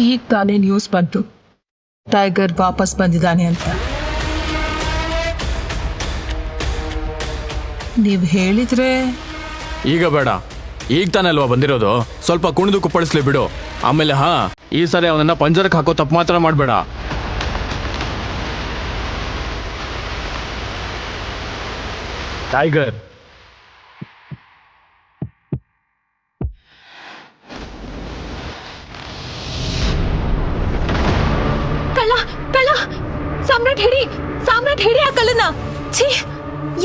ಈಗ ತಾನೇ ನ್ಯೂಸ್ ಬಂತು ಟೈಗರ್ ವಾಪಸ್ ಬಂದಿದ್ದಾನೆ ಅಂತ. ನೀವು ಹೇಳಿದ್ರೆ ಈಗ ಬೇಡ, ಈಗ ತಾನೇ ಅಲ್ವಾ ಬಂದಿರೋದು, ಸ್ವಲ್ಪ ಕುಣಿದು ಕುಪ್ಪಳಿಸ್ಲಿ ಬಿಡು. ಆಮೇಲೆ ಈ ಸರಿ ಅವನನ್ನ ಪಂಜರಕ್ಕೆ ಹಾಕೋ ತಪ್ಪು ಮಾತ್ರ ಮಾಡಬೇಡ. ಟೈಗರ್ ಕಳ್ಳ ಕಳ್ಳ ಸಾಮ್ರಾಟ್ ಹಿಡಿ, ಸಾಮ್ರಾಟ್ ಹಿಡಿ ಆ ಕಳ್ಳನ. ಛೀ,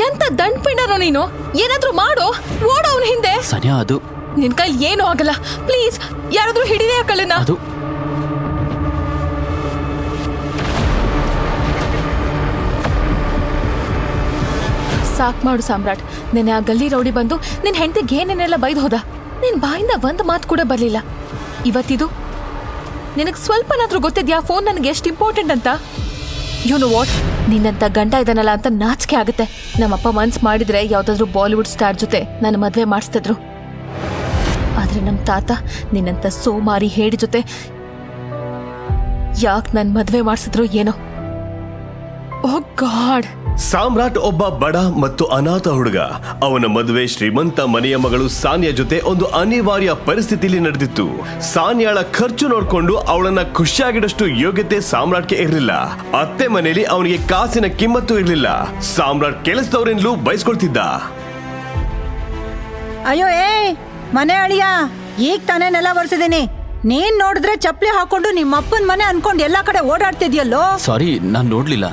ಎಂತ ದಂಡ್ಪಿಂಡನೋ ನೀನು, ಏನಾದ್ರೂ ಮಾಡು, ಓಡೋ ಅವನ ಹಿಂದೆ. ಸಾನ್ಯಾ, ಅದು ನಿನ್ ಕೈಲಿ ಏನೂ ಆಗಲ್ಲ, ಪ್ಲೀಸ್ ಯಾರಾದ್ರೂ ಹಿಡಿದೆ ಆ ಕಳ್ಳನ. ಅದು ಸಾಕ್ ಮಾಡು ಸಾಮ್ರಾಟ್. ನೆನೆ ಆ ಗಲ್ಲಿ ರೌಡಿ ಬಂದು ನಿನ್ ಹೆಂಡತಿಗೆ ಏನೇನೆಲ್ಲ ಬೈದು ಹೋದ, ನಿನ್ ಬಾಯಿಂದ ಒಂದ್ ಮಾತು ಕೂಡ ಬರ್ಲಿಲ್ಲ. ಇವತ್ತಿದು ನಿನಗ್ ಸ್ವಲ್ಪನಾದ್ರೂ ಗೊತ್ತಿದ್ಯಾ ಫೋನ್ ನನಗೆ ಎಷ್ಟು ಇಂಪಾರ್ಟೆಂಟ್ ಅಂತ? ಯು ನೋ ವಾಟ್, ನಿನ್ನಂತ ಗಂಡ ಇದನ್ನಲ್ಲ ಅಂತ ನಾಚಿಕೆ ಆಗುತ್ತೆ. ನಮ್ಮಪ್ಪ ಮನ್ಸ್ ಮಾಡಿದ್ರೆ ಯಾವ್ದಾದ್ರು ಬಾಲಿವುಡ್ ಸ್ಟಾರ್ ಜೊತೆ ನನ್ನ ಮದ್ವೆ ಮಾಡಿಸ್ತಿದ್ರು. ಆದ್ರೆ ನಮ್ ತಾತ ನಿನ್ನಂತ ಸೋಮಾರಿ ಹೇಡಿ ಜೊತೆ ಯಾಕೆ ನನ್ ಮದ್ವೆ ಮಾಡಿಸಿದ್ರು ಏನೋ. ಓ ಗಾಡ್. ಸಾಮ್ರಾಟ್ ಒಬ್ಬ ಬಡ ಮತ್ತು ಅನಾಥ ಹುಡುಗ. ಅವನ ಮದುವೆ ಶ್ರೀಮಂತ ಮನೆಯ ಮಗಳು ಸಾನ್ಯಾ ಜೊತೆ ಒಂದು ಅನಿವಾರ್ಯ ಪರಿಸ್ಥಿತಿಯಲ್ಲಿ ನಡೆದಿತ್ತು. ಸಾನ್ಯಾಳ ಖರ್ಚು ನೋಡ್ಕೊಂಡು ಅವಳನ್ನ ಖುಷಿಯಾಗಿಡಷ್ಟು ಯೋಗ್ಯತೆ ಸಾಮ್ರಾಟ್ಗೆ ಇರಲಿಲ್ಲ. ಅತ್ತೆ ಮನೆಯಲ್ಲಿ ಅವನಿಗೆ ಕಾಸಿನ ಕಿಮ್ಮತ್ತು ಇರಲಿಲ್ಲ. ಸಾಮ್ರಾಟ್ ಕೆಲಸದವರಿಂದಲೂ ಬಯಸ್ಕೊಳ್ತಿದ್ದ. ಅಯ್ಯೋ ಮನೆ ಅಳಿಯ, ಈಗ ತಾನೇ ನೆಲ ಒರೆಸಿದೀನಿ. ನೀನ್ ನೋಡಿದ್ರೆ ಚಪ್ಪಲಿ ಹಾಕೊಂಡು ನಿಮ್ಮಪ್ಪನ ಮನೆ ಅನ್ಕೊಂಡು ಎಲ್ಲಾ ಕಡೆ ಓಡಾಡ್ತಿದ್ಯಲ್ಲೋ. ಸಾರಿ, ನಾನ್ ನೋಡ್ಲಿಲ್ಲ.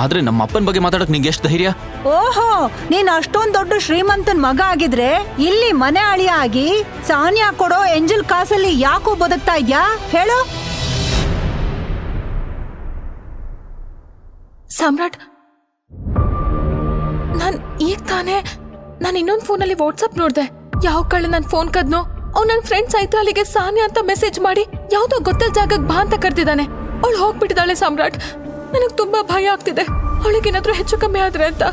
ಆದ್ರೆ ನಮ್ಮ ಅಪ್ಪನ ಬಗ್ಗೆ ಮಾತಾಡಕ್ ನಿಂಗೆ ಎಷ್ಟು ಧೈರ್ಯ? ಓಹೋ, ನೀನ್ ಅಷ್ಟೊಂದ್ ದೊಡ್ಡ ಶ್ರೀಮಂತನ್ ಮಗ ಆಗಿದ್ರೆ ಇಲ್ಲಿ ಮನೆ ಅಳಿಯ ಆಗಿ ಸಾನ್ಯಾ ಕೊಡೋ ಎಂಜಲ್ ಕಾಸಲ್ಲಿ ಯಾಕೋ ಬದುಕ್ತಾ ಇದ್ಯಾ ಹೇಳು? ಸಾಮ್ರಾಟ್, ಈಗ ತಾನೇ ನಾನು ಇನ್ನೊಂದು ಫೋನಲ್ಲಿ ವಾಟ್ಸಪ್ ನೋಡ್ದೆ. ಯಾವ ಕಳ್ಳ ನನ್ ಫೋನ್ ಕದ್ನೋ ಅವ್ನು ನನ್ನ ಫ್ರೆಂಡ್ ಸೈತ್ರಾಲಿಗೆ ಸಾನ್ಯಾ ಅಂತ ಮೆಸೇಜ್ ಮಾಡಿ ಯಾವ್ದೋ ಗೊತ್ತಿಲ್ಲ ಜಾಗಕ್ಕೆ ಬಾ ಅಂತ ಕರ್ತಿದ್ದಾನೆ. ಅವಳು ಹೋಗ್ಬಿಟ್ಟಿದ್ದಾಳೆ ಸಾಮ್ರಾಟ್. ನನಗ್ ತುಂಬಾ ಭಯ ಆಗ್ತಿದೆ, ಅವಳಿಗೇನಾದ್ರೂ ಹೆಚ್ಚು ಕಮ್ಮಿ ಆದ್ರೆ ಅಂತ.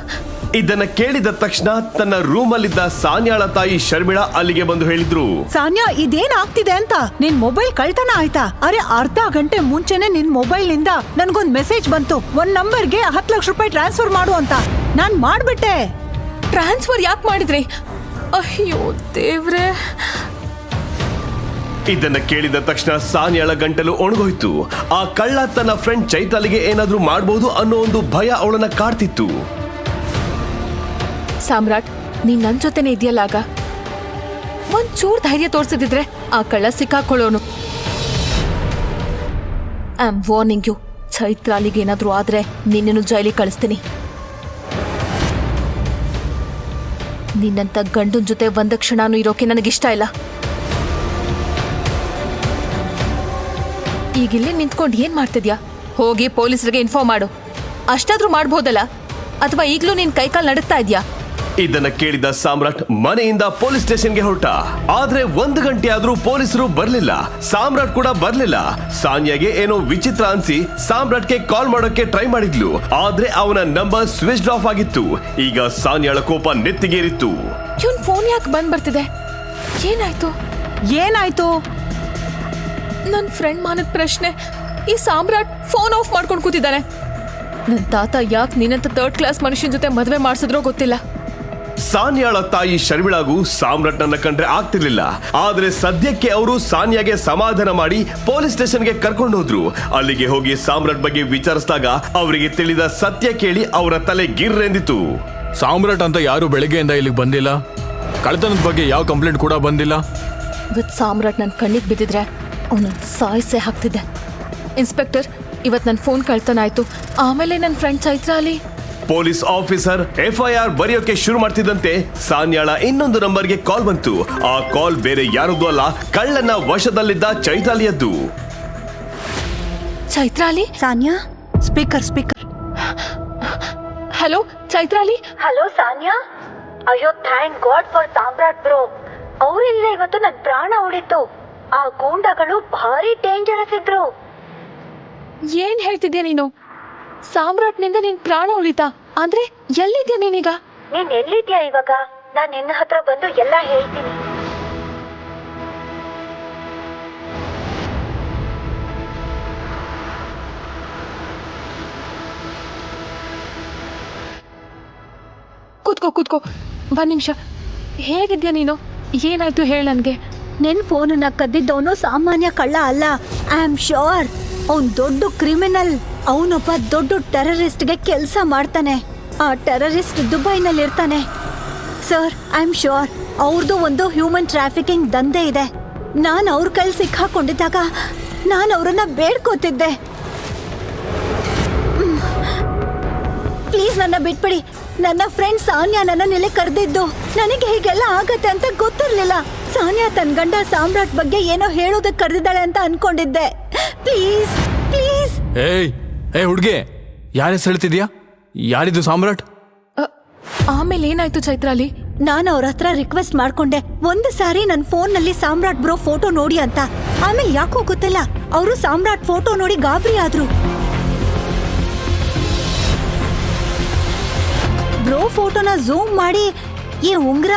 ಇದನ್ನ ಕೇಳಿದ ತಕ್ಷಣ ತನ್ನ ರೂಮಲ್ಲಿದ್ದ ಸಾನ್ಯಾಳ ತಾಯಿ ಶರ್ಮಿಳಾ ಅಲ್ಲಿಗೆ ಬಂದು ಹೇಳಿದ್ರು, ಸಾನ್ಯಾ, ಇದೇನ್ ಆಗ್ತಿದೆ ಅಂತ? ನಿನ್ ಮೊಬೈಲ್ ಕಳ್ತನ ಆಯ್ತಾ? ಅರೆ, ಅರ್ಧ ಗಂಟೆ ಮುಂಚೆನೆ ನಿನ್ ಮೊಬೈಲ್ ನಿಂದ ನನ್ಗೊಂದ್ ಮೆಸೇಜ್ ಬಂತು, ಒಂದ್ ನಂಬರ್ಗೆ 10 ಲಕ್ಷ ರೂಪಾಯಿ ಟ್ರಾನ್ಸ್ಫರ್ ಮಾಡು ಅಂತ. ನಾನ್ ಮಾಡ್ಬಿಟ್ಟೆ. ಟ್ರಾನ್ಸ್ಫರ್ ಯಾಕೆ ಮಾಡಿದ್ರಿ? ಅಯ್ಯೋ ದೇವ್ರೆ. ಇದನ್ನ ಕೇಳಿದ ತಕ್ಷಣ ಸಾನ್ಯಾಳ ಗಂಟಲು ಒಣಗೋಯ್ತು. ಆ ಕಳ್ಳ ತನ್ನ ಫ್ರೆಂಡ್ ಚೈತಾಲಿಗೆ ಏನಾದ್ರೂ ಮಾಡಬಹುದು ಅನ್ನೋ ಒಂದು ಭಯ ಅವಳನ್ನ ಕಾಡ್ತಿತ್ತು. ಸಾಮ್ರಾಟ್, ನೀನ್ ನನ್ ಜೊತೆನೆ ಇದೆಯಲ್ಲ, ಆಗ ಒಂಚೂರ್ ಧೈರ್ಯ ತೋರ್ಸಿದ್ರೆ ಆ ಕಳ್ಳ ಸಿಕ್ಕಾಕೊಳ್ಳೋನು. ಐ ಆಮ್ ವಾರ್ನಿಂಗ್ ಯು, ಚೈತ್ರಾಲಿಗೆ ಏನಾದ್ರೂ ಆದ್ರೆ ನಿನ್ನನ್ನು ಜೈಲಿಗೆ ಕಳಿಸ್ತೀನಿ. ನಿನ್ನಂತ ಗಂಡನ ಜೊತೆ ಒಂದ ಕ್ಷಣನೂ ಇರೋಕೆ ನನಗಿಷ್ಟ ಇಲ್ಲ. ಈಗಿಲ್ಲಿ ನಿಂತ್ಕೊಂಡು ಏನ್ ಮಾಡ್ತಿದ್ಯಾ? ಹೋಗಿ ಪೊಲೀಸರಿಗೆ ಇನ್ಫಾರ್ಮ್ ಮಾಡು. ಅಷ್ಟಾದ್ರೂ ಮಾಡ್ಬೋದಲ್ಲ, ಅಥವಾ ಈಗ್ಲೂ ನಿನ್ ಕೈಕಾಲ್ ನಡುತ್ತಾ ಇದ್ಯಾ? ಇದನ್ನ ಕೇಳಿದ ಸಾಮ್ರಾಟ್ ಮನೆಯಿಂದ ಪೊಲೀಸ್ ಸ್ಟೇಷನ್ಗೆ ಹೊರಟ. ಆದ್ರೆ 1 ಗಂಟೆ ಆದ್ರೂ ಪೊಲೀಸರು ಬರ್ಲಿಲ್ಲ. ಸಾಮ್ರಾಟ್ ಕೂಡ ಬರ್ಲಿಲ್ಲ. ಸಾನ್ಯಾಗೆ ಏನೋ ವಿಚಿತ್ರ ಅನ್ಸಿ ಸಾಮ್ರಾಟ್ಗೆ ಕಾಲ್ ಮಾಡೋಕೆ ಟ್ರೈ ಮಾಡಿದ್ಲು. ಆದ್ರೆ ಅವನ ನಂಬರ್ ಸ್ವಿಚ್ ಆಫ್ ಆಗಿತ್ತು. ಈಗ ಸಾನ್ಯಾಳ ಕೋಪ ನೆತ್ತಿಗೇರಿತ್ತು. ಇವನ್ ಫೋನ್ ಯಾಕೆ ಬಂದ್ ಬರ್ತಿದೆ? ಏನಾಯ್ತು? ಏನಾಯ್ತು? ನನ್ ಫ್ರೆಂಡ್ ಮಾನದ ಪ್ರಶ್ನೆ. ಈ ಸಾಮ್ರಾಟ್ ಫೋನ್ ಆಫ್ ಮಾಡ್ಕೊಂಡು ಕೂತಿದ್ದಾನೆ. ನನ್ ತಾತ ಯಾಕೆ ನಿನ್ನಂತ 3rd ಕ್ಲಾಸ್ ಮನುಷ್ಯನ ಜೊತೆ ಮದ್ವೆ ಮಾಡಿಸಿದ್ರೋ ಗೊತ್ತಿಲ್ಲ. ಸಾನ್ಯಾಳ ತಾಯಿ ಶರ್ಮಿಳಾಗೂ ಸಾಮ್ರಾಟ್ನನ್ನ ಕಂಡ್ರೆ ಆಗ್ತಿರ್ಲಿಲ್ಲ. ಆದ್ರೆ ಸದ್ಯಕ್ಕೆ ಅವರು ಸಾನ್ಯಾಗೆ ಸಮಾಧಾನ ಮಾಡಿ ಪೊಲೀಸ್ ಸ್ಟೇಷನ್ಗೆ ಕರ್ಕೊಂಡು ಹೋದ್ರು. ಅಲ್ಲಿಗೆ ಹೋಗಿ ಸಾಮ್ರಾಟ್ ಬಗ್ಗೆ ವಿಚಾರಿಸಿದಾಗ ಅವರಿಗೆ ತಿಳಿದ ಸತ್ಯ ಕೇಳಿ ಅವರ ತಲೆ ಗಿರ್ರೆಂದಿತು. ಸಾಮ್ರಾಟ್ ಅಂತ ಯಾರು ಬೆಳಗ್ಗೆಯಿಂದ ಇಲ್ಲಿಗೆ ಬಂದಿಲ್ಲ. ಕಳ್ತನದ ಬಗ್ಗೆ ಯಾವ ಕಂಪ್ಲೇಂಟ್ ಕೂಡ ಬಂದಿಲ್ಲ. ಇವತ್ ಸಾಮ್ರಾಟ್ ನನ್ ಕಣ್ಣಿಗೆ ಬಿದ್ದಿದ್ರೆ ಅವನ ಸಾಯಿಸೇ ಹಾಕ್ತಿದ್ದೆ. ಇನ್ಸ್ಪೆಕ್ಟರ್, ಇವತ್ ನನ್ ಫೋನ್ ಕಳ್ತನ ಆಯ್ತು. ಆಮೇಲೆ ನನ್ friend Chaitrali. Police officer FIR ಬರೆಯೋಕೆ ಶುರು ಮಾಡ್ತಿದ್ದಂತೆ ಸಾನ್ಯಾಳ ಇನ್ನೊಂದು ನಂಬರ್ಗೆ ಕಾಲ್ ಬಂತು. ಆ ಕಾಲ್ ಬೇರೆ ಯಾರದ್ದು ಅಲ್ಲ, ಕಳ್ಳನ ವಶದಲ್ಲಿದ್ದ ಚೈತಾಲಿಯದ್ದು. Chaitrali? Sanya, speaker. Hello Chaitrali. Hello Sanya. ಅಯ್ಯೋ, thank god for Samrat bro. ಅವರಿಲ್ಲ ಇವತ್ತು ನನ್ ಪ್ರಾಣ ಉಳಿತು. ಆ ಗೂಂಡಗಳು ಭಾರಿ ಡೇಂಜರಸ್ ಇದ್ರು. ಏನ್ ಹೇಳ್ತಿದ್ಯಾ ನೀನು? ಸಾಮ್ರಾಟ್ನಿಂದ ನಿನ್ ಪ್ರಾಣ ಉಳಿತಾ? ಅಂದ್ರೆ ಎಲ್ಲಿದ್ಯಾ ನೀನೀಗ? ನೀನ್ ಎಲ್ಲಿದ್ಯಾ ಇವಾಗ? ನಾನ್ ನಿನ್ನ ಹತ್ರ ಬಂದು ಎಲ್ಲ ಹೇಳ್ತೀನಿ. ಕೂತ್ಕೋ ಒಂದ್ ನಿಮಿಷ. ಹೇಗಿದ್ಯಾ ನೀನು? ಏನಾಯ್ತು ಹೇಳ ನನ್ಗೆ. ನಿನ್ ಫೋನನ್ನ ಕದ್ದಿದ್ದವನು ಸಾಮಾನ್ಯ ಕಳ್ಳ ಅಲ್ಲ. ಐ ಆಮ್ ಶೋರ್ ಅವನ್ ದೊಡ್ಡ ಕ್ರಿಮಿನಲ್. ಅವನೊಬ್ಬ ದೊಡ್ಡ ಟೆರರಿಸ್ಟ್ಗೆ ಕೆಲಸ ಮಾಡ್ತಾನೆ. ಆ ಟೆರರಿಸ್ಟ್ ದುಬೈನಲ್ಲಿ ಇರ್ತಾನೆ. ಸರ್, ಐ ಆಮ್ ಶೋರ್ ಅವ್ರದ್ದು ಒಂದು ಹ್ಯೂಮನ್ ಟ್ರಾಫಿಕಿಂಗ್ ದಂಧೆ ಇದೆ. ನಾನು ಅವ್ರ ಕೈಲಿ ಸಿಕ್ಕಾಕೊಂಡಿದ್ದಾಗ ನಾನು ಅವ್ರನ್ನ ಬೇಡ್ಕೋತಿದ್ದೆ, ಪ್ಲೀಸ್ ನನ್ನ ಬಿಟ್ಬಿಡಿ. ನನ್ನ ಫ್ರೆಂಡ್ ಸಾನ್ಯಾ ನನ್ನನ್ನು ಇಲ್ಲಿ ಕರೆದಿದ್ದು. ನನಗೆ ಹೀಗೆಲ್ಲ ಆಗತ್ತೆ ಅಂತ ಗೊತ್ತಿರ್ಲಿಲ್ಲ. ಸಾನ್ಯಾ ತನ್ನ ಗಂಡ ಸಾಮ್ರಾಟ್ ಬಗ್ಗೆ ಏನೋ ಹೇಳೋದಕ್ಕೆ ಕರೆದಿದ್ದಾಳೆ ಅಂತ ಅನ್ಕೊಂಡಿದ್ದೆ. Please please. ಏಯ್ ಹುಡ್ಗಿ, ಯಾರ ಹೆಸರು ಹೇಳ್ತಿದ್ಯಾ? ಯಾರಿದು ಸಾಮ್ರಾಟ್? ಆಮೇಲೆ ಏನಾಯ್ತು ಚೈತ್ರಾಲಿ? ನಾನು ಅವ್ರ ಹತ್ರ ರಿಕ್ವೆಸ್ಟ್ ಮಾಡ್ಕೊಂಡೆ ಒಂದು ಸಾರಿ ನನ್ನ ಫೋನ್ ನಲ್ಲಿ ಸಾಮ್ರಾಟ್ ಬ್ರೋ ಫೋಟೋ ನೋಡಿ ಅಂತ. ಆಮೇಲೆ ಯಾಕೋ ಗೊತ್ತಿಲ್ಲ, ಅವರು ಸಾಮ್ರಾಟ್ ಫೋಟೋ ನೋಡಿ ಗಾಬರಿ ಆದ್ರು. ಬ್ರೋ ಫೋಟೋನ ಝೂಮ್ ಮಾಡಿ ಈ ಉಂಗ್ರ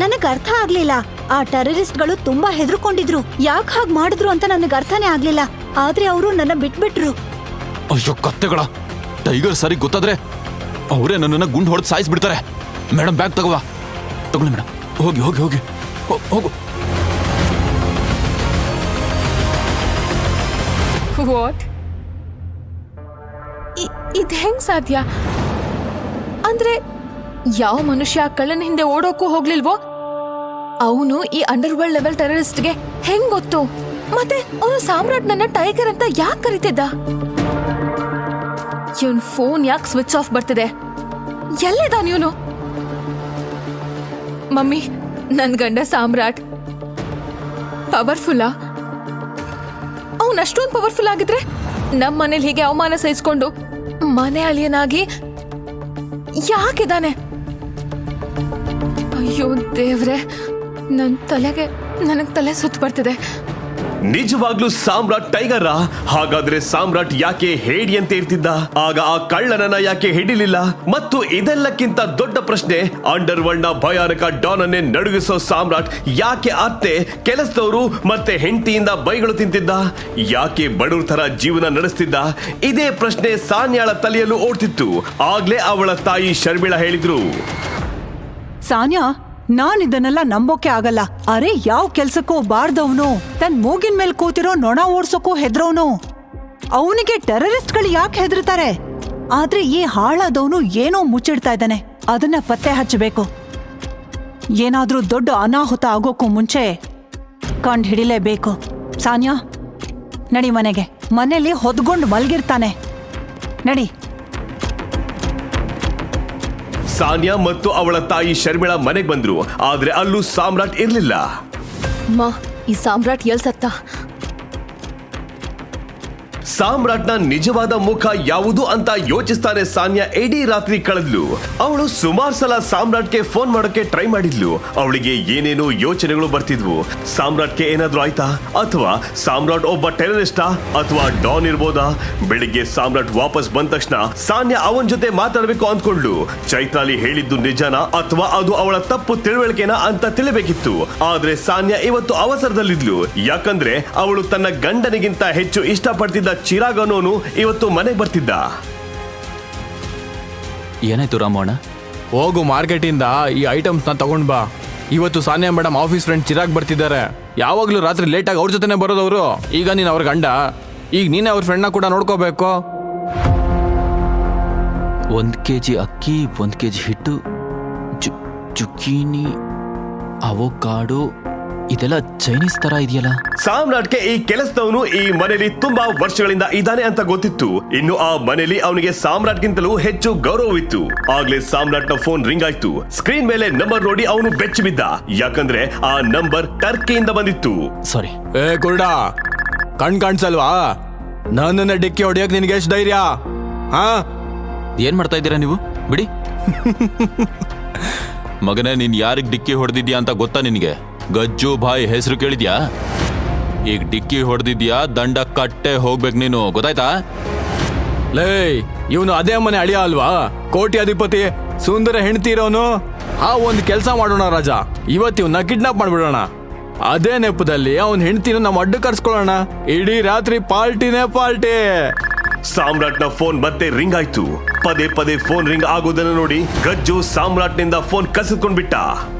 ನನಗ್ ಅರ್ಥ ಆಗ್ಲಿಲ್ಲ. ಆ ಟೆರರಿಸ್ಟ್ಗಳು ತುಂಬಾ ಹೆದರ್ಕೊಂಡಿದ್ರು. ಯಾಕೆ ಹಾಗೆ ಮಾಡಿದ್ರು ಅಂತ ನನಗೆ ಅರ್ಥನೇ ಆಗ್ಲಿಲ್ಲ. ಆದ್ರೆ ಅವರು ನನ್ನ ಬಿಟ್ಬಿಟ್ರು. ಅಯ್ಯೋ ಕತ್ತೆಗಳ, ಟೈಗರ್ ಸರಿ ಗೊತ್ತಾದ್ರೆ ಅವರೇ ನನ್ನನ್ನ ಗುಂಡು ಹೊಡೆದು ಸಾಯಿಸ್ಬಿಡ್ತಾರೆ. Madam bag ತಗೋವಾ. ತಗೊಳ್ಳಿ ಮೇಡಮ್. ಹೋಗಿ ಹೋಗಿ ಹೋಗಿ ಹೋಗು. ವಾಟ್? ಇದು ಹೆಂಗ್ ಸಾಧ್ಯ? ಅಂದ್ರೆ ಯಾವ ಮನುಷ್ಯ ಕಳ್ಳನ ಹಿಂದೆ ಓಡೋಕ್ಕೂ ಹೋಗ್ಲಿಲ್ವೋ? ಅವನು ಈ ಅಂಡರ್ ವರ್ಲ್ಡ್ ಲೆವೆಲ್ ಟೆರರಿಸ್ಟ್ಗೆ ಹೆಂಗ್ ಗೊತ್ತು? ಮತ್ತೆ ಅವನು ಸಾಮ್ರಾಟ್ ನನ್ನ ಟೈಗರ್ ಅಂತ ಯಾಕೆ ಕರೀತಿದ್ದ? ಇವನ್ ಫೋನ್ ಯಾಕೆ ಸ್ವಿಚ್ ಆಫ್ ಬರ್ತಿದೆ? ಎಲ್ಲಿದ್ದಾನ ಇವನು? ಮಮ್ಮಿ, ನನ್ ಗಂಡ ಸಾಮ್ರಾಟ್ ಪವರ್ಫುಲ್ಲಾ? ಅವನ್ ಅಷ್ಟೊಂದು ಪವರ್ಫುಲ್ ಆಗಿದ್ರೆ ನಮ್ ಮನೇಲಿ ಹೀಗೆ ಅವಮಾನ ಸಹಿಸ್ಕೊಂಡು ಮನೆ ಅಳಿಯನಾಗಿ ಯಾಕಿದಾನೆ? ಅಯ್ಯೋ ದೇವ್ರೆ, ನನಗ್ ತಲೆ ಸುತ್ತ ಬರ್ತಿದೆ. ನಿಜವಾಗ್ಲೂ ಸಾಮ್ರಾಟ್ ಟೈಗರ? ಹಾಗಾದ್ರೆ ಸಾಮ್ರಾಟ್ ಯಾಕೆ ಹೇಡಿಯಂತೆ ಇರ್ತಿದ್ದ? ಆಗ ಆ ಕಳ್ಳನನ್ನ ಯಾಕೆ ಹಿಡಿಲಿಲ್ಲ? ಮತ್ತು ಇದೆಲ್ಲಕ್ಕಿಂತ ದೊಡ್ಡ ಪ್ರಶ್ನೆ, ಅಂಡರ್ ವರ್ಲ್ಡ್ ನ ಭಯಾನಕ ಡಾನ್ ಅನ್ನೇ ನಡುಗಿಸೋ ಸಾಮ್ರಾಟ್ ಯಾಕೆ ಅತ್ತೆ, ಕೆಲಸದವರು ಮತ್ತೆ ಹೆಂಡತಿಯಿಂದ ಬೈಗಳು ತಿಂತಿದ್ದ? ಯಾಕೆ ಬಡವ್ರ ತರ ಜೀವನ ನಡೆಸ್ತಿದ್ದ? ಇದೇ ಪ್ರಶ್ನೆ ಸಾನ್ಯಾಳ ತಲೆಯಲ್ಲೂ ಓಡ್ತಿತ್ತು. ಆಗ್ಲೇ ಅವಳ ತಾಯಿ ಶರ್ಮಿಳಾ ಹೇಳಿದ್ರು, ಸಾನ್ಯಾ, ನಾನ್ ಇದನ್ನೆಲ್ಲ ನಂಬೋಕೆ ಆಗಲ್ಲ. ಅರೆ, ಯಾವ ಕೆಲ್ಸಕ್ಕೂ ಬಾರ್ದವನು, ತನ್ ಮೂಗಿನ ಮೇಲೆ ಕೂತಿರೋ ನೊಣ ಓಡ್ಸೋಕ್ಕೂ ಹೆದ್ರವನು. ಅವನಿಗೆ ಟೆರರಿಸ್ಟ್ಗಳು ಯಾಕೆ ಹೆದರ್ತಾರೆ? ಆದ್ರೆ ಈ ಹಾಳಾದವನು ಏನೋ ಮುಚ್ಚಿಡ್ತಾ ಇದ್ದಾನೆ. ಅದನ್ನ ಪತ್ತೆ ಹಚ್ಚಬೇಕು. ಏನಾದ್ರೂ ದೊಡ್ಡ ಅನಾಹುತ ಆಗೋಕ್ಕೂ ಮುಂಚೆ ಕಂಡು ಹಿಡಿಲೇಬೇಕು. ಸಾನ್ಯಾ, ನಡಿ ಮನೆಗೆ. ಮನೇಲಿ ಹೊದ್ಕೊಂಡು ಮಲ್ಗಿರ್ತಾನೆ. ನಡಿ. ಸಾನ್ಯಾ ಮತ್ತು ಅವಳ ತಾಯಿ ಶರ್ಮಿಳಾ ಮನೆಗೆ ಬಂದ್ರು. ಆದ್ರೆ ಅಲ್ಲೂ ಸಾಮ್ರಾಟ್ ಇರ್ಲಿಲ್ಲ. ಮಾ, ಈ ಸಾಮ್ರಾಟ್ ಎಲ್ ಸತ್ತ? ಸಾಮ್ರಾಟ್ನ ನಿಜವಾದ ಮುಖ ಯಾವುದು ಅಂತ ಯೋಚಿಸ್ತಾನೆ ಸಾನ್ಯಾ ಇಡೀ ರಾತ್ರಿ ಕಳೆದ್ಲು. ಅವಳು ಸುಮಾರು ಸಲ ಸಾಮ್ರಾಟ್ಗೆ ಫೋನ್ ಮಾಡೋಕೆ ಟ್ರೈ ಮಾಡಿದ್ಲು. ಅವಳಿಗೆ ಏನೇನೋ ಯೋಚನೆಗಳು ಬರ್ತಿದ್ವು. ಸಾಮ್ರಾಟ್ಗೆ ಏನಾದ್ರೂ ಆಯ್ತಾ? ಅಥವಾ ಸಾಮ್ರಾಟ್ ಒಬ್ಬ ಟೆರರಿಸ್ಟಾ? ಅಥವಾ ಡಾನ್ ಇರ್ಬೋದಾ? ಬೆಳಿಗ್ಗೆ ಸಾಮ್ರಾಟ್ ವಾಪಸ್ ಬಂದ ತಕ್ಷಣ ಸಾನ್ಯಾ ಅವನ ಜೊತೆ ಮಾತಾಡ್ಬೇಕು ಅಂದ್ಕೊಂಡ್ಲು. ಚೈತ್ರಾಲಿ ಹೇಳಿದ್ದು ನಿಜನಾ ಅಥವಾ ಅದು ಅವಳ ತಪ್ಪು ತಿಳುವಳಿಕೆನಾ ಅಂತ ತಿಳಿಬೇಕಿತ್ತು. ಆದ್ರೆ ಸಾನ್ಯಾ ಇವತ್ತು ಅವಸರದಲ್ಲಿದ್ಲು. ಯಾಕಂದ್ರೆ ಅವಳು ತನ್ನ ಗಂಡನಿಗಿಂತ ಹೆಚ್ಚು ಇಷ್ಟಪಡ್ತಿದ್ದ ಚಿರಾಗ್ ಅನ್ನೋನು ಇವತ್ತು ಮನೆಗೆ ಬರ್ತಿದ್ದ. ಏನಾಯ್ತು ರಾಮಣ್ಣ? ಹೋಗು, ಮಾರ್ಕೆಟಿಂದ ಈ ಐಟಮ್ಸ್ನ ತಗೊಂಡ್ ಬಾ. ಇವತ್ತು Sanya madam office friend Chirag ಬರ್ತಿದ್ದಾರೆ. ಯಾವಾಗ್ಲೂ ರಾತ್ರಿ ಲೇಟಾಗಿ ಅವ್ರ ಜೊತೆನೆ ಬರೋದವರು. ಈಗ ನೀನು ಅವ್ರ ಗಂಡ, ಈಗ ನೀನೇ ಅವ್ರ ಫ್ರೆಂಡ್ನ ಕೂಡ ನೋಡ್ಕೋಬೇಕು. 1 kg ಅಕ್ಕಿ, 1 kg ಹಿಟ್ಟು, ಚುಕ್ಕೀನಿ, ಅವೋಕಾಡೋ, ಇದೆಲ್ಲ ಚೈನೀಸ್ ತರ ಇದೆಯಲ್ಲ. ಸಾಮ್ರಾಟ್ಗೆ ಈ ಕೆಲಸದವನು ಈ ಮನೆಯಲ್ಲಿ ತುಂಬಾ ವರ್ಷಗಳಿಂದ ಇದ್ದಾನೆ ಅಂತ ಗೊತ್ತಿತ್ತು. ಇನ್ನು ಆ ಮನೆಯಲ್ಲಿ ಅವನಿಗೆ ಸಾಮ್ರಾಟ್ಗಿಂತಲೂ ಹೆಚ್ಚು ಗೌರವವಿತ್ತು. ಆಗ್ಲೇ ಸಾಮ್ರಾಟ್ನ ಫೋನ್ ರಿಂಗ್ ಆಯ್ತು. ಸ್ಕ್ರೀನ್ ಮೇಲೆ ನಂಬರ್ ನೋಡಿ ಅವನು ಬೆಚ್ಚಿ ಬಿದ್ದ. ಯಾಕಂದ್ರೆ ಆ ನಂಬರ್ ಟರ್ಕಿಯಿಂದ ಬಂದಿತ್ತು. ಸಾರಿ. ಕುರುಡ, ಕಣ್ ಕಾಣ್ಸಲ್ವಾ? ನನ್ನನ್ನ ಡಿಕ್ಕಿ ಹೊಡಿಯಕ್ ನಿನ್ಗೆ ಎಷ್ಟು ಧೈರ್ಯ? ಹಾ, ಏನ್ ಮಾಡ್ತಾ ಇದ್ದೀರಾ ನೀವು? ಬಿಡಿ. ಮಗನೇ, ನೀನ್ ಯಾರಿಗ್ ಡಿಕ್ಕಿ ಹೊಡೆದಿದ್ಯಾ ಅಂತ ಗೊತ್ತಾ ನಿನಗೆ? ಗಜ್ಜು ಭಾಯ್ ಹೆಸರು ಕೇಳಿದ್ಯಾ? ಈಗ ಡಿಕ್ಕಿ ಹೊಡೆದಿದ್ಯಾ, ದಂಡ ಕಟ್ಟೆ ಹೋಗ್ಬೇಕು ನೀನು, ಗೊತ್ತಾಯ್ತಾ? ಲೇ, ಇವನು ಅದೇ ಮನೆ ಅಳಿಯ ಅಲ್ವಾ? ಕೋಟ್ಯಾಧಿಪತಿ, ಸುಂದರ ಹೆಂಡತಿ ಇರೋನು. ಒಂದ್ ಕೆಲ್ಸ ಮಾಡೋಣ ರಾಜ, ಇವತ್ತು ಇವನ್ನ ಕಿಡ್ನಾಪ್ ಮಾಡ್ಬಿಡೋಣ. ಅದೇ ನೆಪದಲ್ಲಿ ಅವನ್ ಹೆಂಡತಿನ ನಮ್ಮ ಅಡ್ಡ ಕರ್ಸ್ಕೊಳ್ಳೋಣ. ಇಡೀ ರಾತ್ರಿ ಪಾರ್ಟಿನೇ ಪಾರ್ಟಿ. ಸಾಮ್ರಾಟ್ನ ಫೋನ್ ಮತ್ತೆ ರಿಂಗ್ ಆಯ್ತು. ಪದೇ ಪದೇ ಫೋನ್ ರಿಂಗ್ ಆಗೋದನ್ನು ನೋಡಿ ಗಜ್ಜು ಸಾಮ್ರಾಟ್ನಿಂದ ಫೋನ್ ಕಸಿದ್ಕೊಂಡ್ಬಿಟ್ಟ.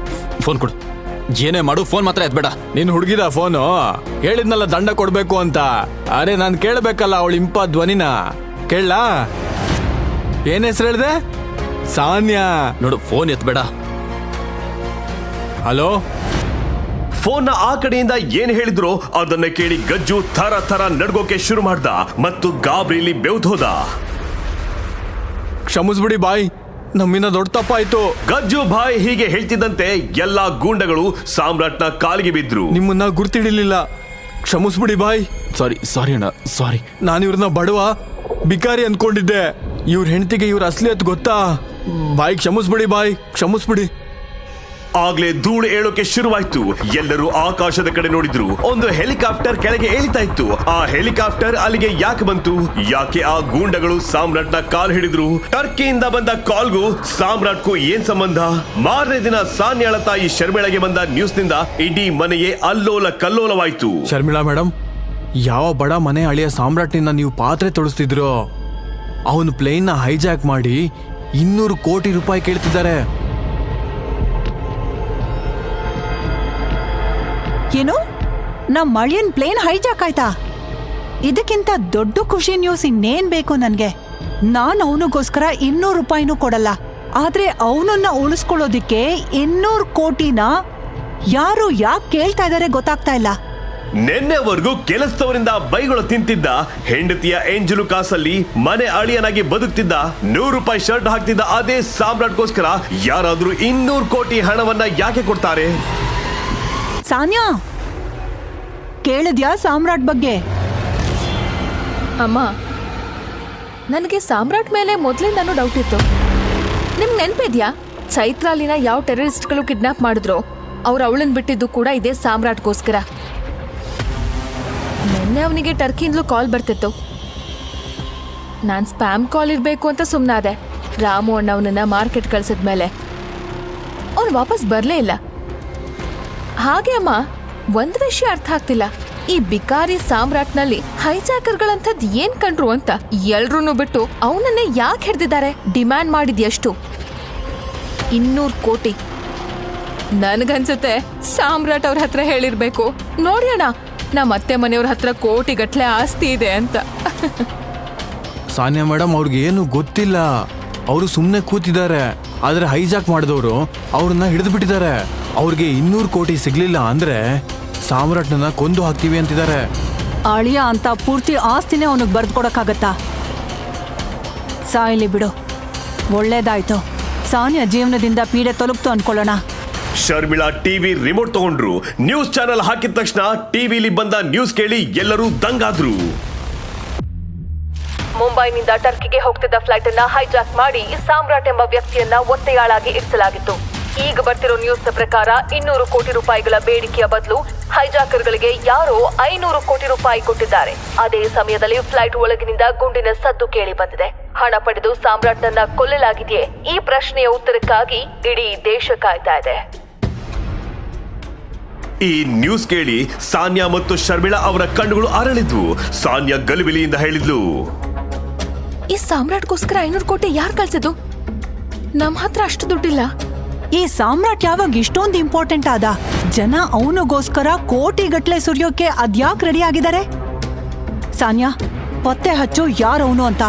ಫೋನ್ ಕೊಡು, ಏನೇ ಮಾಡು ಫೋನ್ ಮಾತ್ರ ಎತ್ಬೇಡ. ನಿನ್ ಹುಡುಗಿದ ಫೋನು ಹೇಳಿದ್ನಲ್ಲ ದಂಡ ಕೊಡ್ಬೇಕು ಅಂತ. ಅರೆ ನಾನು ಕೇಳಬೇಕಲ್ಲ ಅವಳ ಇಂಪ ಧ್ವನಿನ. ಕೇಳಲಾ? ಏನ್ ಹೆಸರು ಹೇಳ್ದೆ? ಸಾನ್ಯಾ. ನೋಡು ಫೋನ್ ಎತ್ಬೇಡ. ಹಲೋ. ಫೋನ್ನ ಆ ಕಡೆಯಿಂದ ಏನ್ ಹೇಳಿದ್ರು ಅದನ್ನ ಕೇಳಿ ಗಜ್ಜು ಥರ ಥರ ನಡ್ಗೋಕೆ ಶುರು ಮಾಡ್ದ ಮತ್ತು ಗಾಬರಿಲಿ ಬೆವ್ದು ಹೋದ. ಕ್ಷಮಿಸ್ಬಿಡಿ ಬಾಯ್, ನಮ್ಮಿಂದ ದೊಡ್ಡ ತಪ್ಪಾಯ್ತು. ಗಜ್ಜು ಭಾಯ್ ಹೀಗೆ ಹೇಳ್ತಿದ್ದಂತೆ ಎಲ್ಲಾ ಗೂಂಡಗಳು ಸಾಮ್ರಾಟ್ನ ಕಾಲಿಗೆ ಬಿದ್ರು. ನಿಮ್ಮನ್ನ ಗುರ್ತಿಡಿಲಿಲ್ಲ, ಕ್ಷಮಿಸ್ಬಿಡಿ ಬಾಯ್. ಸಾರಿ ಅಣ್ಣ, ಸಾರಿ. ನಾನು ಇವ್ರನ್ನ ಬಡವ ಬಿಕಾರಿ ಅನ್ಕೊಂಡಿದ್ದೆ. ಇವ್ರ ಹೆಂಡತಿಗೆ ಇವ್ರ ಅಸಲಿ ಅಂತ ಗೊತ್ತಾ? ಬಾಯ್ ಕ್ಷಮಿಸ್ಬಿಡಿ ಬಾಯ್, ಕ್ಷಮಿಸ್ಬಿಡಿ. ಆಗ್ಲೇ ಧೂಳು ಏಳೋಕೆ ಶುರುವಾಯ್ತು. ಎಲ್ಲರೂ ಆಕಾಶದ ಕಡೆ ನೋಡಿದ್ರು. ಒಂದು ಹೆಲಿಕಾಪ್ಟರ್ ಕೆಳಗೆ ಏಳಿತಾ ಇತ್ತು. ಆ ಹೆಲಿಕಾಪ್ಟರ್ ಅಲ್ಲಿಗೆ ಯಾಕೆ ಬಂತು? ಯಾಕೆ ಆ ಗೂಂಡಗಳು ಸಾಮ್ರಾಟ್ನ ಕಾಲ್ ಹಿಡಿದ್ರು? ಟರ್ಕಿಯಿಂದ ಬಂದ ಕಾಲ್ಗೂ ಸಾಮ್ರಾಟ್ಗೂ ಏನ್ ಸಂಬಂಧ? ಮಾರನೇ ದಿನ ಸಾನ್ಯಾಳ ತಾಯಿ ಶರ್ಮಿಳಗೆ ಬಂದ ನ್ಯೂಸ್ನಿಂದ ಇಡೀ ಮನೆಯೇ ಅಲ್ಲೋಲ ಕಲ್ಲೋಲವಾಯ್ತು. ಶರ್ಮಿಳಾ ಮೇಡಮ್, ಯಾವ ಬಡ ಮನೆ ಅಳಿಯ ಸಾಮ್ರಾಟ್ನಿಂದ ನೀವು ಪಾತ್ರೆ ತೊಳಸ್ತಿದ್ರು? ಅವನು ಪ್ಲೇನ್ನ ಹೈಜಾಕ್ ಮಾಡಿ 200 ಕೋಟಿ ರೂಪಾಯಿ ಕೇಳ್ತಿದ್ದಾರೆ. ಏನು, ನಮ್ ಮಳಿಯನ್ ಪ್ಲೇನ್ ಹೈಜಾಕ್ ಆಯ್ತಾ? ಇದಕ್ಕಿಂತ ದೊಡ್ಡ ಖುಷಿ ನ್ಯೂಸ್ ಇನ್ನೇನ್ ಬೇಕು ನನ್ಗೆ? ನಾನ್ ಅವನಿಗೋಸ್ಕರ 200 ರೂಪಾಯಿನೂ ಕೊಡಲ್ಲ. ಆದ್ರೆ ಅವನನ್ನ ಉಳಿಸ್ಕೊಳ್ಳೋದಿಕ್ಕೆ 200 ಕೋಟಿನ ಯಾರು ಯಾಕೆ ಕೇಳ್ತಾ ಇದಾರೆ ಗೊತ್ತಾಗ್ತಾ ಇಲ್ಲ. ನಿನ್ನೆವರೆಗೂ ಕೆಲಸದವರಿಂದ ಬೈಗಳು ತಿಂತಿದ್ದ ಹೆಂಡತಿಯ ಎಂಜಲು ಕಾಸಲ್ಲಿ ಮನೆ ಅಳಿಯನಾಗಿ ಬದುಕ್ತಿದ್ದ 100 ರೂಪಾಯಿ ಶರ್ಟ್ ಹಾಕ್ತಿದ್ದ ಅದೇ ಸಾಮ್ರಾಟ್ಗೋಸ್ಕರ ಯಾರಾದ್ರೂ 200 ಕೋಟಿ ಹಣವನ್ನ ಯಾಕೆ ಕೊಡ್ತಾರೆ? ಸಾನ್ಯಾ, ಕೇಳಿದ್ಯಾ ಸಾಮ್ರಾಟ್ ಬಗ್ಗೆ? ಅಮ್ಮ, ನನಗೆ ಸಾಮ್ರಾಟ್ ಮೇಲೆ ಮೊದಲಿಂದನೂ ಡೌಟ್ ಇತ್ತು. ನಿಮ್ಗೆ ನೆನ್ಪಿದ್ಯಾ ಚೈತ್ರಾಲಿನ ಯಾವ ಟೆರರಿಸ್ಟ್ಗಳು ಕಿಡ್ನಾಪ್ ಮಾಡಿದ್ರು? ಅವ್ರು ಅವಳನ್ನ ಬಿಟ್ಟಿದ್ದು ಕೂಡ ಇದೇ ಸಾಮ್ರಾಟ್ಗೋಸ್ಕರ. ನಿನ್ನೆ ಅವನಿಗೆ ಟರ್ಕಿಯಿಂದಲೂ ಕಾಲ್ ಬರ್ತಿತ್ತು. ನಾನು ಸ್ಪ್ಯಾಮ್ ಕಾಲ್ ಇರಬೇಕು ಅಂತ ಸುಮ್ಮನಾದೆ. ರಾಮು ಅಣ್ಣ ಅವನನ್ನ ಮಾರ್ಕೆಟ್ ಕಳ್ಸಿದ್ಮೇಲೆ ಅವ್ನು ವಾಪಸ್ ಬರಲೇ ಇಲ್ಲ. ಹಾಗೆ ಅಮ್ಮ, ಒಂದ್ ವಿಷಯ ಅರ್ಥ ಆಗ್ತಿಲ್ಲ. ಈ ಬಿಕಾರಿ ಸಾಮ್ರಾಟ್ನಲ್ಲಿ ಹೈಜಾಕರ್ಗಳಂಥದ್ದು ಏನ್ ಕಂಡ್ರು ಅಂತ ಎಲ್ರೂನು ಬಿಟ್ಟು ಅವನನ್ನೇ ಯಾಕೆ ಹಿಡ್ದಿದ್ದಾರೆ? ಡಿಮ್ಯಾಂಡ್ ಮಾಡಿದ್ ಎಷ್ಟು? 200 ಕೋಟಿ. ನನ್ಗನ್ಸುತ್ತೆ ಸಾಮ್ರಾಟ್ ಅವ್ರ ಹತ್ರ ಹೇಳಿರ್ಬೇಕು, ನೋಡಿ ಅಣ್ಣ, ನಮ್ಮ ಅತ್ತೆ ಮನೆಯವ್ರ ಹತ್ರ ಕೋಟಿ ಗಟ್ಲೆ ಆಸ್ತಿ ಇದೆ ಅಂತ. ಸಾನ್ಯಾ ಮೇಡಮ್, ಅವ್ರಿಗೆ ಏನು ಗೊತ್ತಿಲ್ಲ. ಅವರು ಸುಮ್ಮನೆ ಕೂತಿದ್ದಾರೆ. ಆದ್ರೆ ಹೈಜಾಕ್ ಮಾಡಿದವರು ಅವ್ರನ್ನ ಹಿಡಿದು ಬಿಟ್ಟಿದ್ದಾರೆ. ಅವ್ರಿಗೆ 200 ಕೋಟಿ ಸಿಗ್ಲಿಲ್ಲ ಅಂದ್ರೆ ಸಾಮ್ರಾಟ್ನ ಕೊಂದು ಹಾಕ್ತೀವಿ ಅಂತಿದ್ದಾರೆ. ಅಳಿಯ ಅಂತ ಪೂರ್ತಿ ಆಸ್ತಿನೇ ಅವನಿಗೆ ಬರ್ದ್ಕೊಡಕ್ಕಾಗತ್ತಾ? ಸಾಯ್ಲಿ ಬಿಡು, ಒಳ್ಳೇದಾಯ್ತು. ಸಾನ್ಯಾ ಜೀವನದಿಂದ ಪೀಡೆ ತೊಲಗ್ತು ಅನ್ಕೊಳ್ಳೋಣ. ಶರ್ಮಿಳಾ ಟಿವಿ ರಿಮೋಟ್ ತಗೊಂಡ್ರು. ನ್ಯೂಸ್ ಚಾನೆಲ್ ಹಾಕಿದ ತಕ್ಷಣ ಟಿವಿಲಿ ಬಂದ ನ್ಯೂಸ್ ಕೇಳಿ ಎಲ್ಲರೂ ದಂಗಾದ್ರು. ಮುಂಬೈನಿಂದ ಟರ್ಕಿಗೆ ಹೋಗ್ತಿದ್ದ ಫ್ಲೈಟ್ ಅನ್ನ ಹೈಜಾಕ್ ಮಾಡಿ ಸಾಮ್ರಾಟ್ ಎಂಬ ವ್ಯಕ್ತಿಯನ್ನ ಒತ್ತೆಯಾಳಾಗಿ ಇರಿಸಲಾಗಿತ್ತು. ಈಗ ಬರ್ತಿರೋ ನ್ಯೂಸ್ ಪ್ರಕಾರ 200 ಕೋಟಿ ರೂಪಾಯಿಗಳ ಬೇಡಿಕೆಯ ಬದಲು ಹೈಜಾಕರ್ಗಳಿಗೆ ಯಾರೋ 500 ಕೋಟಿ ರೂಪಾಯಿ ಕೊಟ್ಟಿದ್ದಾರೆ. ಅದೇ ಸಮಯದಲ್ಲಿ ಫ್ಲೈಟ್ ಒಳಗಿನಿಂದ ಗುಂಡಿನ ಸದ್ದು ಕೇಳಿ ಬಂದಿದೆ. ಹಣ ಪಡೆದು ಸಾಮ್ರಾಟ್ನನ್ನ ಕೊಲ್ಲಲಾಗಿದೆಯೇ? ಈ ಪ್ರಶ್ನೆಯ ಉತ್ತರಕ್ಕಾಗಿ ಇಡೀ ದೇಶ ಕಾಯ್ತಾ ಇದೆ. ಈ ನ್ಯೂಸ್ ಕೇಳಿ ಸಾನ್ಯಾ ಮತ್ತು ಶರ್ಮಿಳಾ ಅವರ ಕಣ್ಣುಗಳು ಅರಳಿದ್ವು. ಸಾನ್ಯಾ ಗಲಿಬಿಲಿಯಿಂದ ಹೇಳಿದ್ಲು, ಈ ಸಾಮ್ರಾಟ್ಗೋಸ್ಕರ 500 ಕೋಟಿ ಯಾರು ಕಳ್ಸಿದ್ದು? ನಮ್ ಹತ್ರ ಅಷ್ಟು ದುಡ್ಡಿಲ್ಲ. ಈ ಸಾಮ್ರಾಟ್ ಯಾವಾಗ ಇಷ್ಟೊಂದು ಇಂಪಾರ್ಟೆಂಟ್ ಆದ? ಜನ ಅವನಿಗೋಸ್ಕರ ಕೋಟಿಗಟ್ಲೆ ಸುರಿಯೋಕೆ ಅದ್ಯಾಕ್ ರೆಡಿ ಆಗಿದ್ದಾರೆ? ಸಾನ್ಯಾ, ಪತ್ತೆ ಹಚ್ಚು ಯಾರವನು ಅಂತ.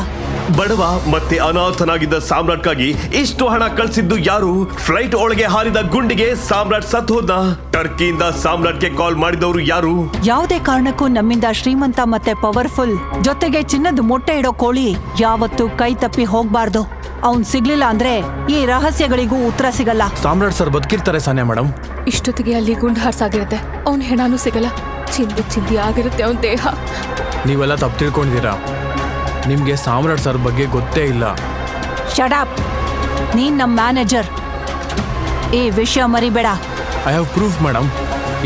ಬಡವ ಮತ್ತೆ ಅನಾಥನಾಗಿದ್ದ ಸಾಮ್ರಾಟ್ಗಾಗಿ ಇಷ್ಟು ಹಣ ಕಳ್ಸಿದ್ದು ಯಾರು? ಫ್ಲೈಟ್ ಒಳಗೆ ಹಾರಿದ ಗುಂಡಿಗೆ ಸಾಮ್ರಾಟ್ ಸತ್ತು ಹೋದ. ಟರ್ಕಿಯಿಂದ ಸಾಮ್ರಾಟ್ಗೆ ಕಾಲ್ ಮಾಡಿದವರು ಯಾರು? ಯಾವುದೇ ಕಾರಣಕ್ಕೂ ನಮ್ಮಿಂದ ಶ್ರೀಮಂತ ಮತ್ತೆ ಪವರ್ಫುಲ್ ಜೊತೆಗೆ ಚಿನ್ನದ ಮೊಟ್ಟೆ ಇಡೋ ಕೋಳಿ ಯಾವತ್ತೂ ಕೈ ತಪ್ಪಿ ಹೋಗ್ಬಾರ್ದು. ಅವ್ನ್ ಸಿಗ್ಲಿಲ್ಲ ಅಂದ್ರೆ ಈ ರಹಸ್ಯಗಳಿಗೂ ಉತ್ತರ ಸಿಗಲ್ಲ. ಸಾಮ್ರಾಟ್ ಸರ್ ಬದುಕಿರ್ತಾರೆ ಸಾನ್ಯಾ ಮೇಡಮ್. ಇಷ್ಟೊತ್ತಿಗೆ ಅಲ್ಲಿ ಗುಂಡು ಹಾರ್ಸಾಗಿರುತ್ತೆ. ಅವ್ನ ಹೆಣನೂ ಸಿಗಲ್ಲ. ಚಿಂದಿ ಆಗಿರುತ್ತೆ ಅವನ ದೇಹ. ನೀವೆಲ್ಲ ತಪ್ಪು ತಿಳ್ಕೊಂಡಿದ್ದೀರಾ. ನಿಮ್ಗೆ ಸಾಮ್ರಾಟ್ ಸರ್ ಬಗ್ಗೆ ಗೊತ್ತೇ ಇಲ್ಲ. ಶಡಾಪ್, ನೀನ್ ನಮ್ ಮ್ಯಾನೇಜರ್. ಈ ವಿಷಯ ಮರಿಬೇಡ. I have proof madam.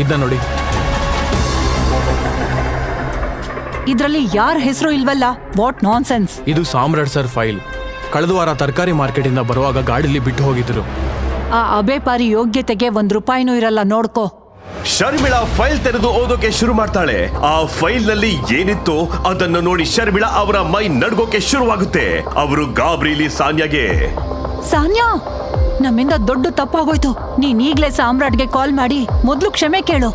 ಇದನ್ನ ನೋಡಿ. ಇದ್ರಲ್ಲಿ ಯಾರ ಹೆಸರು ಇಲ್ವಲ್ಲ? What non sense. ಇದು ಸಾಮ್ರಾಟ್ ಸರ್ ಫೈಲ್. ಕಳೆದ ವಾರ ತರಕಾರಿ ಮಾರ್ಕೆಟಿಂದ ಬರುವಾಗ ಗಾಡಿಲಿ ಬಿಟ್ಟು ಹೋಗಿದ್ರು. ಆ ಅಬೇಪಾರಿ ಯೋಗ್ಯತೆಗೆ 1 ರೂಪಾಯಿನೂ ಇರಲ್ಲ, ನೋಡ್ಕೋ. ಶರ್ಮಿಳಾ ಫೈಲ್ ತೆರೆದು ಓದೋಕೆ ಶುರು ಮಾಡ್ತಾಳೆ. ಆ ಫೈಲ್ ನಲ್ಲಿ ಏನಿತ್ತೋ ಅದನ್ನು ನೋಡಿ ಶರ್ಮಿಳಾ ಅವರ ಮೈ ನಡ್ಗೋಕೆ ಶುರುವಾಗುತ್ತೆ. ಅವರು ಗಾಬ್ರಿಲಿ ಸಾನ್ಯಾಗೆ, ಸಾನ್ಯಾ, ನಮ್ಮಿಂದ ದೊಡ್ಡ ತಪ್ಪಾಗೋಯ್ತು. ನೀನ್ ಈಗ್ಲೇ ಸಾಮ್ರಾಟ್ಗೆ ಕಾಲ್ ಮಾಡಿ ಮೊದ್ಲು ಕ್ಷಮೆ ಕೇಳು.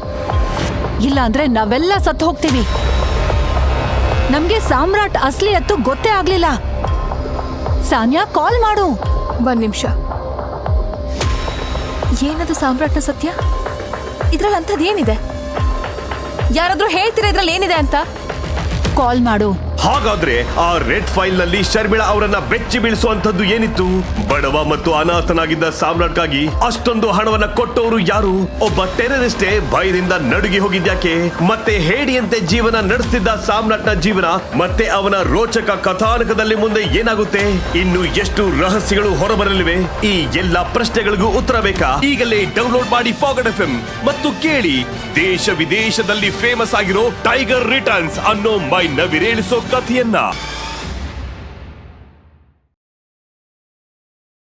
ಇಲ್ಲ ಅಂದ್ರೆ ನಾವೆಲ್ಲ ಸತ್ತು ಹೋಗ್ತೀವಿ. ನಮ್ಗೆ ಸಾಮ್ರಾಟ್ ಅಸಲಿ ಅತ್ತು ಗೊತ್ತೇ ಆಗ್ಲಿಲ್ಲ. ಸಾನ್ಯಾ, ಕಾಲ್ ಮಾಡು. ಒಂದ್ ನಿಮಿಷ. ಏನದು ಸಾಮ್ರಾಟ್ನ ಸತ್ಯ? ಇದ್ರಲ್ಲಿ ಅಂಥದ್ದೇನಿದೆ? ಯಾರಾದ್ರೂ ಹೇಳ್ತೀರಾ ಇದ್ರಲ್ಲಿ ಏನಿದೆ ಅಂತ? ಕಾಲ್ ಮಾಡು. ಹಾಗಾದ್ರೆ ಆ ರೆಡ್ ಫೈಲ್ ನಲ್ಲಿ ಶರ್ಮಿಳಾ ಅವರನ್ನ ಬೆಚ್ಚಿ ಬೀಳಿಸುವಂತದ್ದು ಏನಿತ್ತು? ಬಡವ ಮತ್ತು ಅನಾಥನಾಗಿದ್ದ ಸಾಮ್ರಾಟ್ಗಾಗಿ ಅಷ್ಟೊಂದು ಹಣವನ್ನ ಕೊಟ್ಟವರು ಯಾರು? ಒಬ್ಬ ಟೆರರಿಸ್ಟೇ ಭಯದಿಂದ ನಡುಗಿ ಹೋಗಿದ್ಯಾಕೆ? ಮತ್ತೆ ಹೇಡಿಯಂತೆ ಜೀವನ ನಡೆಸ್ತಿದ್ದ ಸಾಮ್ರಾಟ್ನ ಜೀವನ ಮತ್ತೆ ಅವನ ರೋಚಕ ಕಥಾನಕದಲ್ಲಿ ಮುಂದೆ ಏನಾಗುತ್ತೆ? ಇನ್ನು ಎಷ್ಟು ರಹಸ್ಯಗಳು ಹೊರಬರಲಿವೆ? ಈ ಎಲ್ಲಾ ಪ್ರಶ್ನೆಗಳಿಗೂ ಉತ್ತರ ಬೇಕಾ? ಈಗಲೇ ಡೌನ್ಲೋಡ್ ಮಾಡಿ ಪಾಕೆಟ್ FM ಮತ್ತು ಕೇಳಿ ದೇಶ ವಿದೇಶದಲ್ಲಿ ಫೇಮಸ್ ಆಗಿರೋ ಟೈಗರ್ ರಿಟರ್ನ್ಸ್ ಅನ್ನೋ ಮೈ ನವಿರೇಳಿಸೋ ಕಥೆಯನ್ನ.